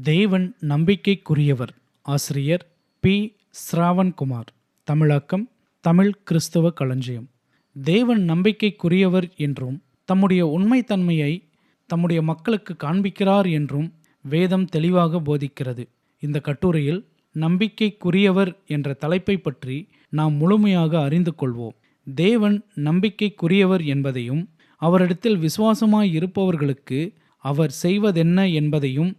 தேவன் நம்பிக்கைக்குரியவர். ஆசிரியர் பி. ஸ்ராவண்குமார். தமிழாக்கம் தமிழ் கிறிஸ்தவ களஞ்சியம். தேவன் நம்பிக்கைக்குரியவர் என்றும் தம்முடைய உண்மைத்தன்மையை தம்முடைய மக்களுக்கு காண்பிக்கிறார் என்றும் வேதம் தெளிவாக போதிக்கிறது. இந்த கட்டுரையில் நம்பிக்கைக்குரியவர் என்ற தலைப்பை பற்றி நாம் முழுமையாக அறிந்து கொள்வோம். தேவன் நம்பிக்கைக்குரியவர் என்பதையும் அவரிடத்தில் விசுவாசமாய் இருப்பவர்களுக்கு அவர் செய்வதென்ன என்பதையும்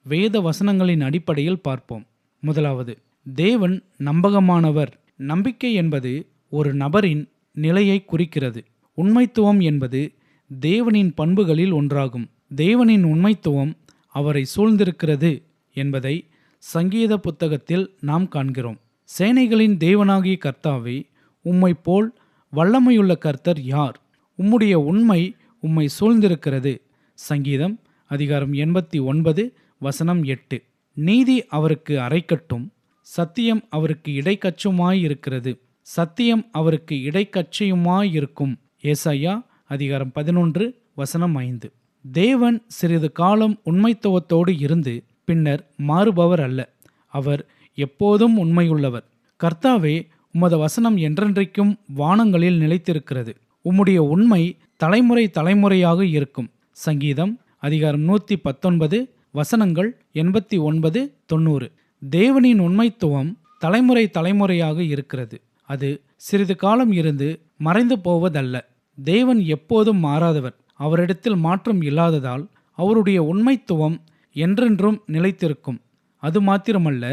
வேத வசனங்களின் அடிப்படையில் பார்ப்போம். முதலாவது, தேவன் நம்பகமானவர். நம்பிக்கை என்பது ஒரு நபரின் நிலையை குறிக்கிறது. உண்மைத்துவம் என்பது தேவனின் பண்புகளில் ஒன்றாகும். தேவனின் உண்மைத்துவம் அவரை சூழ்ந்திருக்கிறது என்பதை சங்கீத புத்தகத்தில் நாம் காண்கிறோம். சேனைகளின் தேவனாகிய கர்த்தாவே, உம்மை போல் வல்லமையுள்ள கர்த்தர் யார்? உம்முடைய உண்மை உம்மை சூழ்ந்திருக்கிறது. சங்கீதம் அதிகாரம் 89 வசனம் 8. நீதி அவருக்கு அரைக்கட்டும், சத்தியம் அவருக்கு இடைக்கச்சுமாயிருக்கிறது. சத்தியம் அவருக்கு இடைக்கச்சையுமாயிருக்கும். ஏசாயா அதிகாரம் 11 வசனம் 5. தேவன் சிறிது காலம் உண்மைத்துவத்தோடு இருந்து பின்னர் மாறுபவர் அல்ல. அவர் எப்போதும் உண்மையுள்ளவர். கர்த்தாவே, உமது வசனம் என்றென்றைக்கும் வானங்களில் நிலைத்திருக்கிறது. உம்முடைய உண்மை தலைமுறை தலைமுறையாக இருக்கும். சங்கீதம் அதிகாரம் 119 வசனங்கள் 89, 90. தேவனின் உண்மைத்துவம் தலைமுறை தலைமுறையாக இருக்கிறது. அது சிறிது காலம் இருந்து மறைந்து போவதல்ல. தேவன் எப்போதும் மாறாதவர். அவரிடத்தில் மாற்றம் இல்லாததால் அவருடைய உண்மைத்துவம் என்றென்றும் நிலைத்திருக்கும். அது மாத்திரமல்ல,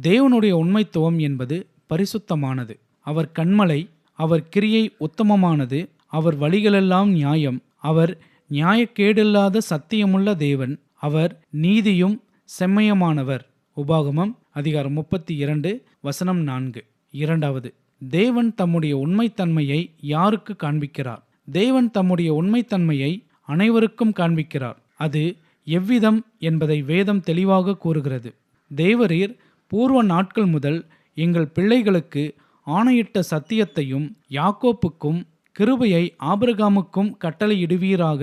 தேவனுடைய உண்மைத்துவம் என்பது பரிசுத்தமானது. அவர் கன்மலை, அவர் கிரியை உத்தமமானது, அவர் வழிகளெல்லாம் நியாயம். அவர் நியாயக்கேடில்லாத சத்தியமுள்ள தேவன். அவர் நீதியும் செம்மையமானவர். உபாகமம் அதிகாரம் 32 வசனம் 4. இரண்டாவது, தேவன் தம்முடைய உண்மைத்தன்மையை யாருக்கு காண்பிக்கிறார்? தேவன் தம்முடைய உண்மைத்தன்மையை அனைவருக்கும் காண்பிக்கிறார். அது எவ்விதம் என்பதை வேதம் தெளிவாக கூறுகிறது. தேவரீர் பூர்வ நாட்கள் முதல் எங்கள் பிள்ளைகளுக்கு ஆணையிட்ட சத்தியத்தையும் யாக்கோப்புக்கும் கிருபையை ஆபிரகாமுக்கும் கட்டளையிடுவீராக.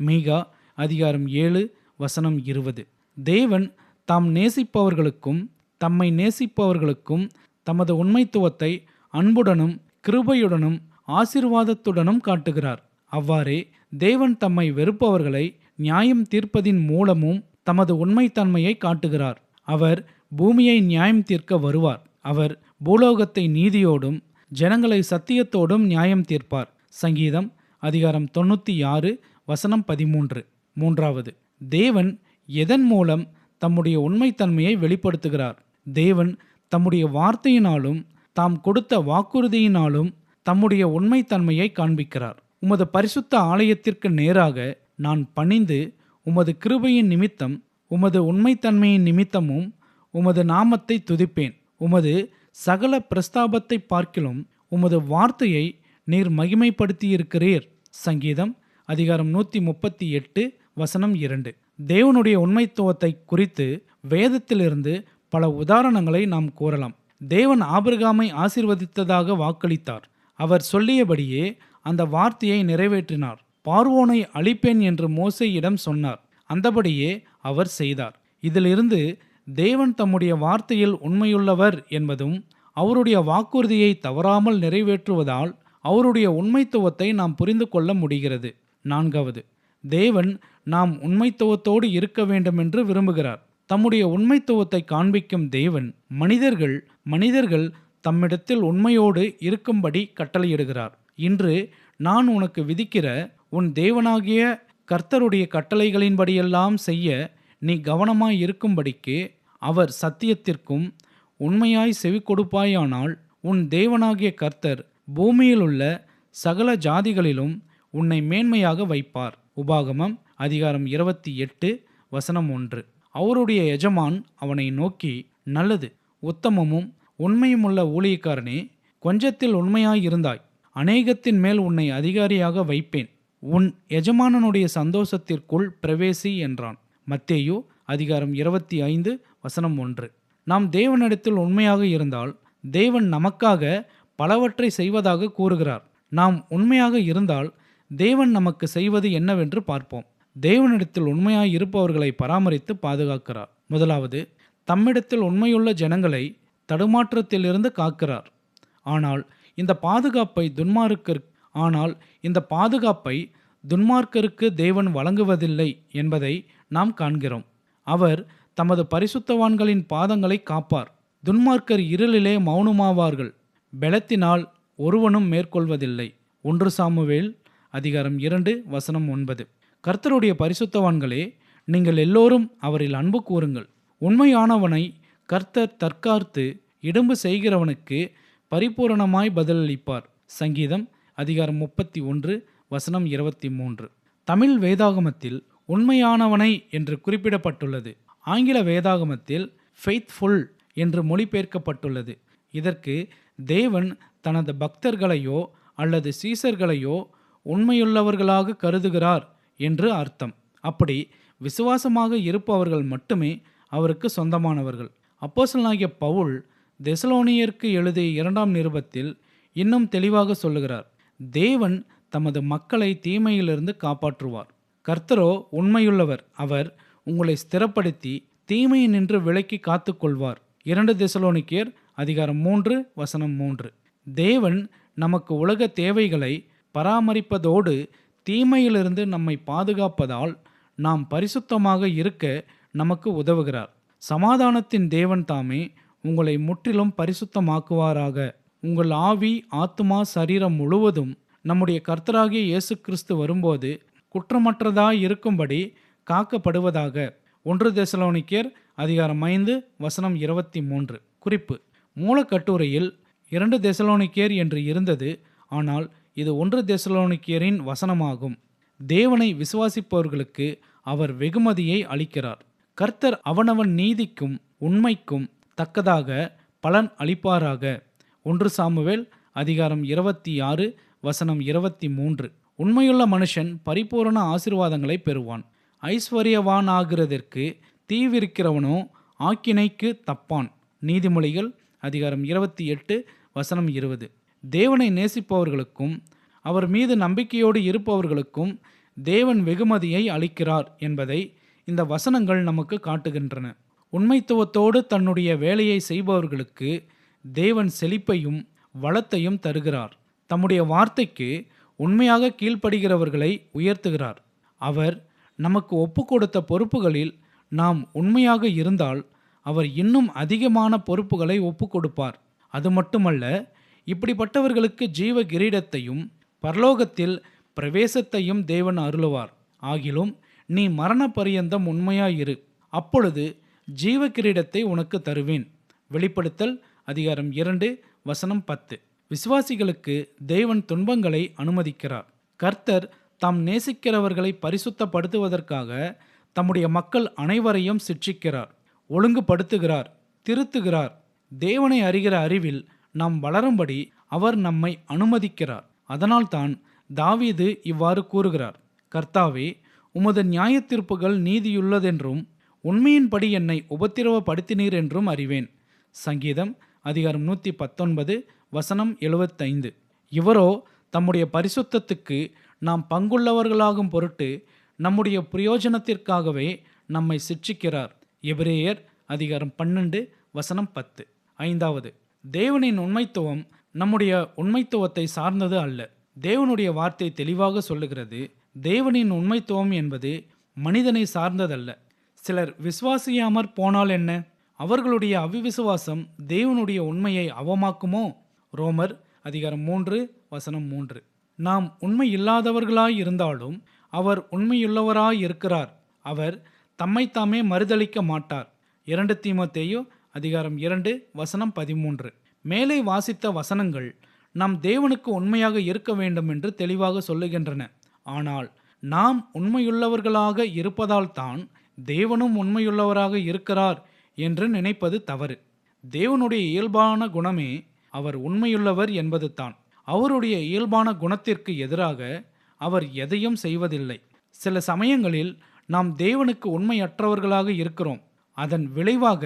மீகா அதிகாரம் 7 வசனம் 20. தேவன் தாம் நேசிப்பவர்களுக்கும் தம்மை நேசிப்பவர்களுக்கும் தமது உண்மைத்துவத்தை அன்புடனும் கிருபையுடனும் ஆசீர்வாதத்துடனும் காட்டுகிறார். அவ்வாறே தேவன் தம்மை வெறுப்பவர்களை நியாயம் தீர்ப்பதின் மூலமும் தமது உண்மைத்தன்மையை காட்டுகிறார். அவர் பூமியை நியாயம் தீர்க்க வருவார். அவர் பூலோகத்தை நீதியோடும் ஜனங்களை சத்தியத்தோடும் நியாயம் தீர்ப்பார். சங்கீதம் அதிகாரம் 96 வசனம் 13. மூன்றாவது, தேவன் எதன் மூலம் தம்முடைய உண்மைத்தன்மையை வெளிப்படுத்துகிறார்? தேவன் தம்முடைய வார்த்தையினாலும் தாம் கொடுத்த வாக்குறுதியினாலும் தம்முடைய உண்மைத்தன்மையை காண்பிக்கிறார். உமது பரிசுத்த ஆலயத்திற்கு நேராக நான் பணிந்து உமது கிருபையின் நிமித்தம் உமது உண்மைத்தன்மையின் நிமித்தமும் உமது நாமத்தை துதிப்பேன். உமது சகல பிரஸ்தாபத்தை பார்க்கிலும் உமது வார்த்தையை நீர் மகிமைப்படுத்தியிருக்கிறீர். சங்கீதம் அதிகாரம் 138 வசனம் 2. தேவனுடைய உண்மைத்துவத்தை குறித்து வேதத்திலிருந்து பல உதாரணங்களை நாம் கூறலாம். தேவன் ஆபிரகாமை ஆசீர்வதித்ததாக வாக்களித்தார். அவர் சொல்லியபடியே அந்த வார்த்தையை நிறைவேற்றினார். பார்வோனை அழிப்பேன் என்று மோசேயிடம் சொன்னார். அந்தபடியே அவர் செய்தார். இதிலிருந்து தேவன் தம்முடைய வார்த்தையில் உண்மையுள்ளவர் என்பதும் அவருடைய வாக்குறுதியை தவறாமல் நிறைவேற்றுவதால் அவருடைய உண்மைத்துவத்தை நாம் புரிந்து கொள்ள முடிகிறது. நான்காவது, தேவன் நாம் உண்மைத்துவத்தோடு இருக்க வேண்டும் என்று விரும்புகிறார். தம்முடைய உண்மைத்துவத்தை காண்பிக்கும் தேவன் மனிதர்கள் தம்மிடத்தில் உண்மையோடு இருக்கும்படி கட்டளையிடுகிறார். இன்று நான் உனக்கு விதிக்கிற உன் தேவனாகிய கர்த்தருடைய கட்டளைகளின்படியெல்லாம் செய்ய நீ கவனமாய் இருக்கும்படிக்கு அவர் சத்தியத்திற்கும் உண்மையாய் செவி கொடுப்பாயானால் உன் தேவனாகிய கர்த்தர் பூமியில் உள்ள சகல ஜாதிகளிலும் உன்னை மேன்மையாக வைப்பார். உபாகமம் அதிகாரம் 28 வசனம் 1. அவருடைய எஜமான் அவனை நோக்கி, நல்லது, உத்தமமும் உண்மையுமுள்ள ஊழியக்காரனே, கொஞ்சத்தில் உண்மையாயிருந்தாய், அநேகத்தின் மேல் உன்னை அதிகாரியாக வைப்பேன். உன் எஜமானனுடைய சந்தோஷத்திற்குள் பிரவேசி என்றான். மத்தேயு அதிகாரம் 25 வசனம் 1. நாம் தேவனிடத்தில் உண்மையாக இருந்தால் தேவன் நமக்காக பலவற்றை செய்வதாக கூறுகிறார். நாம் உண்மையாக இருந்தால் தேவன் நமக்கு செய்வது என்னவென்று பார்ப்போம். தேவனிடத்தில் உண்மையாய் இருப்பவர்களை பராமரித்து பாதுகாக்கிறார். முதலாவது, தம்மிடத்தில் உண்மையுள்ள ஜனங்களை தடுமாற்றத்திலிருந்து காக்கிறார். ஆனால் இந்த பாதுகாப்பை துன்மார்க்கருக்கு தேவன் வழங்குவதில்லை என்பதை நாம் காண்கிறோம். அவர் தமது பரிசுத்தவான்களின் பாதங்களை காப்பார். துன்மார்க்கர் இருளிலே மௌனமாவார்கள், பெலத்தினால் ஒருவனும் மேற்கொள்வதில்லை. 1 சாமுவேல் அதிகாரம் 2 வசனம் 9. கர்த்தருடைய பரிசுத்தவான்களே, நீங்கள் எல்லோரும் அவரில் அன்பு கூறுங்கள். உண்மையானவனை கர்த்தர் தற்காத்து இடும்பு செய்கிறவனுக்கு பரிபூரணமாய் பதிலளிப்பார். சங்கீதம் அதிகாரம் 31 வசனம் 23. தமிழ் வேதாகமத்தில் உண்மையானவனை என்று குறிப்பிடப்பட்டுள்ளது. ஆங்கில வேதாகமத்தில் ஃபெய்த்ஃபுல் என்று மொழிபெயர்க்கப்பட்டுள்ளது. இதற்கு தேவன் தனது பக்தர்களையோ அல்லது சீசர்களையோ உண்மையுள்ளவர்களாக கருதுகிறார் என்று அர்த்தம். அப்படி விசுவாசமாக இருப்பவர்கள் மட்டுமே அவருக்கு சொந்தமானவர்கள். அப்போஸ்தலனாகிய பவுல் தெசலோனியருக்கு எழுதிய 2ஆம் நிருபத்தில் இன்னும் தெளிவாக சொல்லுகிறார், தேவன் தமது மக்களை தீமையிலிருந்து காப்பாற்றுவார். கர்த்தரோ உண்மையுள்ளவர், அவர் உங்களை ஸ்திரப்படுத்தி தீமையினின்று விலக்கி காத்துக்கொள்வார். 2 தெசலோனிக்கேயர் அதிகாரம் 3 வசனம் 3. தேவன் நமக்கு உலக தேவைகளை பராமரிப்பதோடு தீமையிலிருந்து நம்மை பாதுகாப்பதால் நாம் பரிசுத்தமாக இருக்க நமக்கு உதவுகிறார். சமாதானத்தின் தேவன் தாமே உங்களை முற்றிலும் பரிசுத்தமாக்குவாராக. உங்கள் ஆவி, ஆத்துமா, சரீரம் முழுவதும் நம்முடைய கர்த்தராகிய இயேசு கிறிஸ்து வரும்போது குற்றமற்றதாய் இருக்கும்படி காக்கப்படுவதாக. 1 தெசலோனிக்கேயர் அதிகாரம் 5 வசனம் 23. குறிப்பு: மூலக்கட்டுரையில் 2 தெசலோனிக்கேயர் என்று இருந்தது, ஆனால் இது 1 தெசலோனிக்கேயரின் வசனமாகும். தேவனை விசுவாசிப்பவர்களுக்கு அவர் வெகுமதியை அளிக்கிறார். கர்த்தர் அவனவன் நீதிக்கும் உண்மைக்கும் தக்கதாக பலன் அளிப்பாராக. 1 சாமுவேல் அதிகாரம் 26 வசனம் 23. உண்மையுள்ள மனுஷன் பரிபூரண ஆசீர்வாதங்களை பெறுவான். ஐஸ்வர்யவானாகிறதற்கு தீவிரிக்கிறவனோ ஆக்கினைக்கு தப்பான். நீதிமொழிகள் அதிகாரம் 28 வசனம் 20. தேவனை நேசிப்பவர்களுக்கும் அவர் மீது நம்பிக்கையோடு இருப்பவர்களுக்கும் தேவன் வெகுமதியை அளிக்கிறார் என்பதை இந்த வசனங்கள் நமக்கு காட்டுகின்றன. உண்மைத்துவத்தோடு தன்னுடைய வேலையை செய்பவர்களுக்கு தேவன் செழிப்பையும் வளத்தையும் தருகிறார். தம்முடைய வார்த்தைக்கு உண்மையாக கீழ்ப்படுகிறவர்களை உயர்த்துகிறார். அவர் நமக்கு ஒப்புக்கொடுத்த பொறுப்புகளில் நாம் உண்மையாக இருந்தால் அவர் இன்னும் அதிகமான பொறுப்புகளை ஒப்புக்கொடுப்பார். அது மட்டுமல்ல, இப்படிப்பட்டவர்களுக்கு ஜீவ கிரீடத்தையும் பரலோகத்தில் பிரவேசத்தையும் தேவன் அருளுவார். ஆகிலும் நீ மரண பரியந்தம் உண்மையாயிரு, அப்பொழுது ஜீவ கிரீடத்தை உனக்கு தருவேன். வெளிப்படுத்தல் அதிகாரம் 2 வசனம் 10. விசுவாசிகளுக்கு தேவன் துன்பங்களை அனுமதிக்கிறார். கர்த்தர் தாம் நேசிக்கிறவர்களை பரிசுத்தப்படுத்துவதற்காக தம்முடைய மக்கள் அனைவரையும் சிட்சிக்கிறார், ஒழுங்குபடுத்துகிறார், திருத்துகிறார். தேவனை அறிகிற அறிவில் நாம் வளரும்படி அவர் நம்மை அனுமதிக்கிறார். அதனால்தான் தாவீது இவ்வாறு கூறுகிறார், கர்த்தாவே, உமது நியாயத்தீர்ப்புகள் நீதியுள்ளதென்றும் உண்மையின்படி என்னை உபத்திரவப்படுத்தினீர் என்றும் அறிவேன். சங்கீதம் அதிகாரம் 119 வசனம் 75. இவரோ தம்முடைய பரிசுத்தத்துக்கு நாம் பங்குள்ளவர்களாகும் பொருட்டு நம்முடைய பிரயோஜனத்திற்காகவே நம்மை சிட்சிக்கிறார். எபிரேயர் அதிகாரம் 12 வசனம் 10. 5வது, தேவனின் உண்மைத்துவம் நம்முடைய உண்மைத்துவத்தை சார்ந்தது அல்ல. தேவனுடைய வார்த்தை தெளிவாக சொல்லுகிறது, தேவனின் உண்மைத்துவம் என்பது மனிதனை சார்ந்ததல்ல. சிலர் விசுவாசியாமற் போனால் என்ன? அவர்களுடைய அவிவிசுவாசம் தேவனுடைய உண்மையை அவமாக்குமோ? ரோமர் அதிகாரம் 3 வசனம் 3. நாம் உண்மை இல்லாதவர்களாய் இருந்தாலும் அவர் உண்மையுள்ளவராய் இருக்கிறார். அவர் தம்மைத்தாமே மறுதலிக்க மாட்டார். 2 தீமோத்தேயு அதிகாரம் 2 வசனம் 13. மேலே வாசித்த வசனங்கள் நாம் தேவனுக்கு உண்மையாக இருக்க வேண்டும் என்று தெளிவாக சொல்லுகின்றன. ஆனால் நாம் உண்மையுள்ளவர்களாக இருப்பதால் தான் தேவனும் உண்மையுள்ளவராக இருக்கிறார் என்று நினைப்பது தவறு. தேவனுடைய இயல்பான குணமே அவர் உண்மையுள்ளவர் என்பது தான். அவருடைய இயல்பான குணத்திற்கு எதிராக அவர் எதையும் செய்வதில்லை. சில சமயங்களில் நாம் தேவனுக்கு உண்மையற்றவர்களாக இருக்கிறோம். அதன் விளைவாக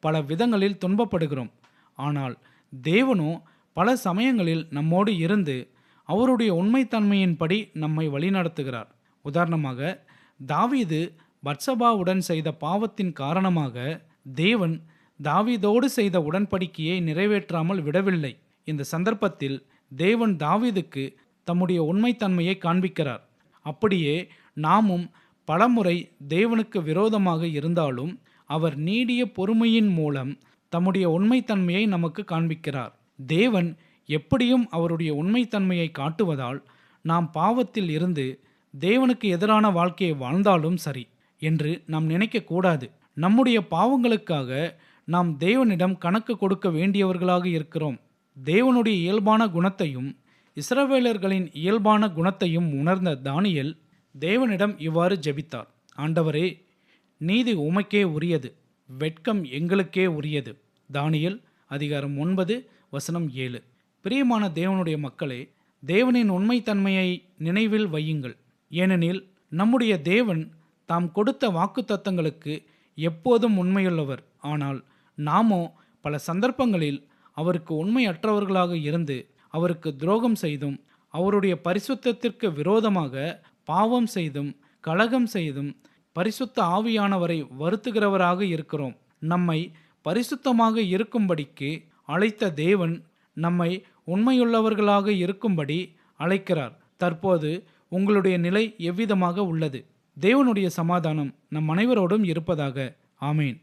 பல விதங்களில் துன்பப்படுகிறோம். ஆனால் தேவனோ பல சமயங்களில் நம்மோடு இருந்து அவருடைய உண்மைத்தன்மையின்படி நம்மை வழிநடத்துகிறார். உதாரணமாக, தாவீது பத்சபாவுடன் செய்த பாவத்தின் காரணமாக தேவன் தாவீதோடு செய்த உடன்படிக்கையை நிறைவேற்றாமல் விடவில்லை. இந்த சந்தர்ப்பத்தில் தேவன் தாவீதுக்கு தம்முடைய உண்மைத்தன்மையை காண்பிக்கிறார். அப்படியே நாமும் பலமுறை தேவனுக்கு விரோதமாக இருந்தாலும் அவர் நீடிய பொறுமையின் மூலம் தம்முடைய உண்மைத்தன்மையை நமக்கு காண்பிக்கிறார். தேவன் எப்படியும் அவருடைய உண்மைத்தன்மையை காட்டுவதால் நாம் பாவத்தில் இருந்து தேவனுக்கு எதிரான வாழ்க்கையை வாழ்ந்தாலும் சரி என்று நாம் நினைக்கக்கூடாது. நம்முடைய பாவங்களுக்காக நாம் தேவனிடம் கணக்கு கொடுக்க வேண்டியவர்களாக இருக்கிறோம். தேவனுடைய இயல்பான குணத்தையும் இஸ்ரவேலர்களின் இயல்பான குணத்தையும் உணர்ந்த தானியேல் தேவனிடம் இவ்வாறு ஜெபித்தார்: ஆண்டவரே, நீதி உமக்கே உரியது, வெட்கம் எங்களுக்கே உரியது. தானியேல் அதிகாரம் 9 வசனம் 7. பிரியமான தேவனுடைய மக்களே, தேவனின் உண்மைத்தன்மையை நினைவில் வையுங்கள். ஏனெனில் நம்முடைய தேவன் தாம் கொடுத்த வாக்குத்தத்தங்களுக்கு எப்போதும் உண்மையுள்ளவர். ஆனால் நாமோ பல சந்தர்ப்பங்களில் அவருக்கு உண்மையற்றவர்களாக இருந்து அவருக்கு துரோகம் செய்தும் அவருடைய பரிசுத்தத்திற்கு விரோதமாக பாவம் செய்தும் கலகம் செய்தும் பரிசுத்த ஆவியானவரை வருத்துகிறவராக இருக்கிறோம். நம்மை பரிசுத்தமாக இருக்கும்படிக்கு அழைத்த தேவன் நம்மை உண்மையுள்ளவர்களாக இருக்கும்படி அழைக்கிறார். தற்போது உங்களுடைய நிலை எவ்விதமாக உள்ளது? தேவனுடைய சமாதானம் நம் அனைவரோடும் இருப்பதாக. ஆமேன்.